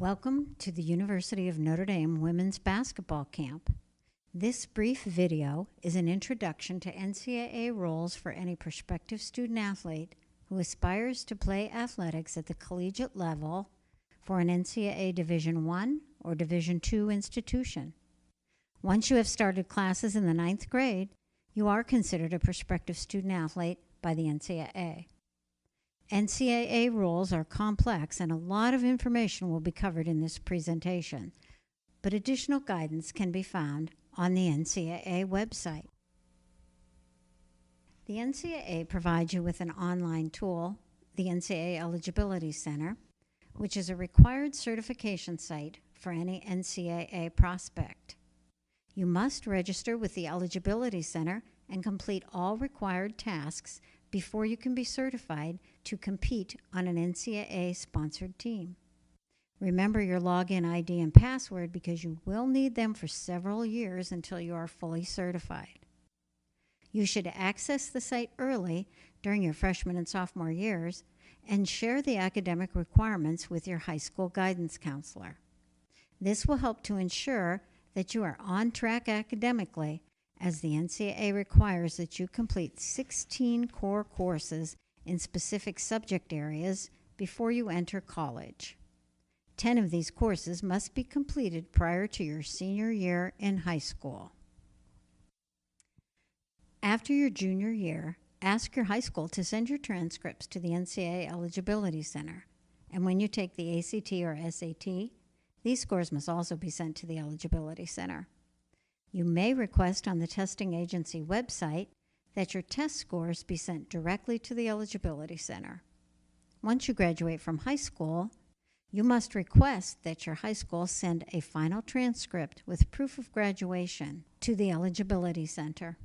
Welcome to the University of Notre Dame Women's Basketball Camp. This brief video is an introduction to NCAA rules for any prospective student-athlete who aspires to play athletics at the collegiate level for an NCAA Division I or Division II institution. Once you have started classes in the 9th grade, you are considered a prospective student-athlete by the NCAA. NCAA rules are complex and a lot of information will be covered in this presentation, but additional guidance can be found on the NCAA website. The NCAA provides you with an online tool, the NCAA Eligibility Center, which is a required certification site for any NCAA prospect. You must register with the Eligibility Center and complete all required tasks before you can be certified to compete on an NCAA-sponsored team. Remember your login ID and password because you will need them for several years until you are fully certified. You should access the site early during your freshman and sophomore years and share the academic requirements with your high school guidance counselor. This will help to ensure that you are on track academically, as the NCAA requires that you complete 16 core courses in specific subject areas before you enter college. 10 of these courses must be completed prior to your senior year in high school. After your junior year, ask your high school to send your transcripts to the NCAA Eligibility Center. And when you take the ACT or SAT, these scores must also be sent to the Eligibility Center. You may request on the testing agency website that your test scores be sent directly to the Eligibility Center. Once you graduate from high school, you must request that your high school send a final transcript with proof of graduation to the Eligibility Center.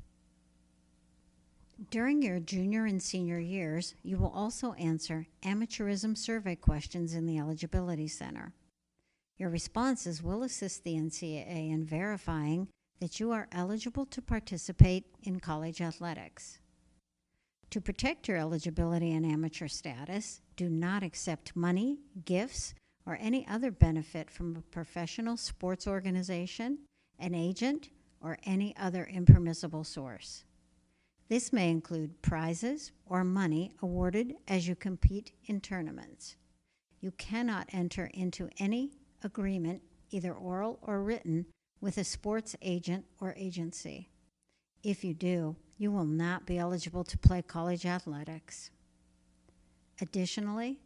During your junior and senior years, you will also answer amateurism survey questions in the Eligibility Center. Your responses will assist the NCAA in verifying that you are eligible to participate in college athletics. To protect your eligibility and amateur status, do not accept money, gifts, or any other benefit from a professional sports organization, an agent, or any other impermissible source. This may include prizes or money awarded as you compete in tournaments. You cannot enter into any agreement, either oral or written, with a sports agent or agency. If you do, you will not be eligible to play college athletics. Additionally,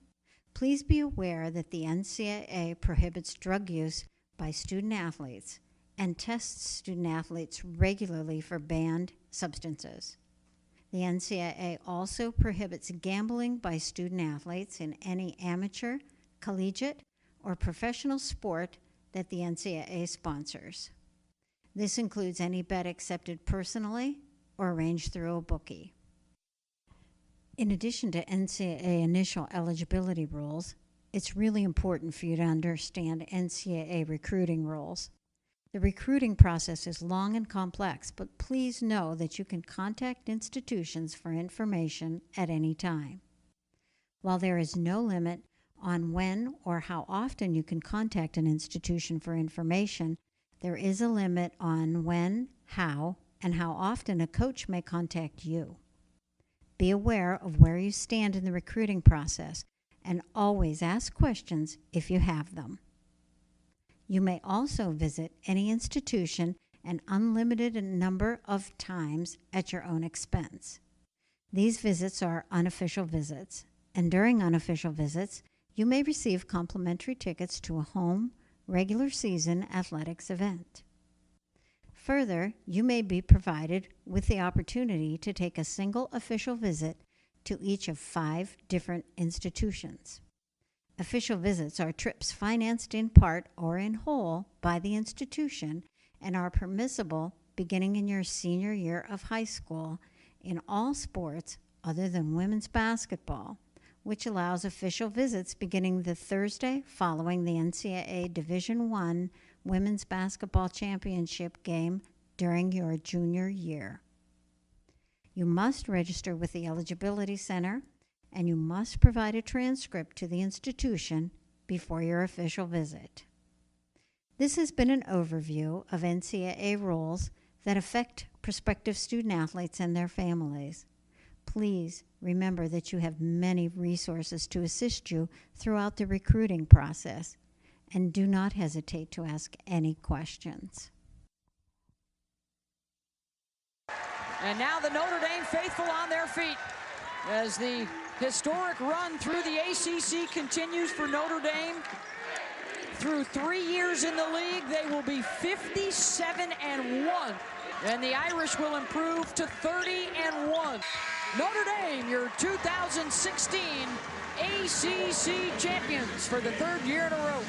please be aware that the NCAA prohibits drug use by student athletes and tests student athletes regularly for banned substances. The NCAA also prohibits gambling by student athletes in any amateur, collegiate, or professional sport that the NCAA sponsors. This includes any bet accepted personally or arranged through a bookie. In addition to NCAA initial eligibility rules, it's really important for you to understand NCAA recruiting rules. The recruiting process is long and complex, but please know that you can contact institutions for information at any time. While there is no limit on when or how often you can contact an institution for information, there is a limit on when, how, and how often a coach may contact you. Be aware of where you stand in the recruiting process and always ask questions if you have them. You may also visit any institution an unlimited number of times at your own expense. These visits are unofficial visits, and during unofficial visits, you may receive complimentary tickets to a home, regular season athletics event. Further, you may be provided with the opportunity to take a single official visit to each of 5 different institutions. Official visits are trips financed in part or in whole by the institution and are permissible beginning in your senior year of high school in all sports other than women's basketball, which allows official visits beginning the Thursday following the NCAA Division I Women's Basketball Championship game during your junior year. You must register with the Eligibility Center, and you must provide a transcript to the institution before your official visit. This has been an overview of NCAA rules that affect prospective student-athletes and their families. Please remember that you have many resources to assist you throughout the recruiting process, and do not hesitate to ask any questions. And now the Notre Dame faithful on their feet as the historic run through the ACC continues for Notre Dame. Through 3 years in the league, they will be 57-1, and the Irish will improve to 30-1. Notre Dame, your 2016 ACC champions for the 3rd year in a row.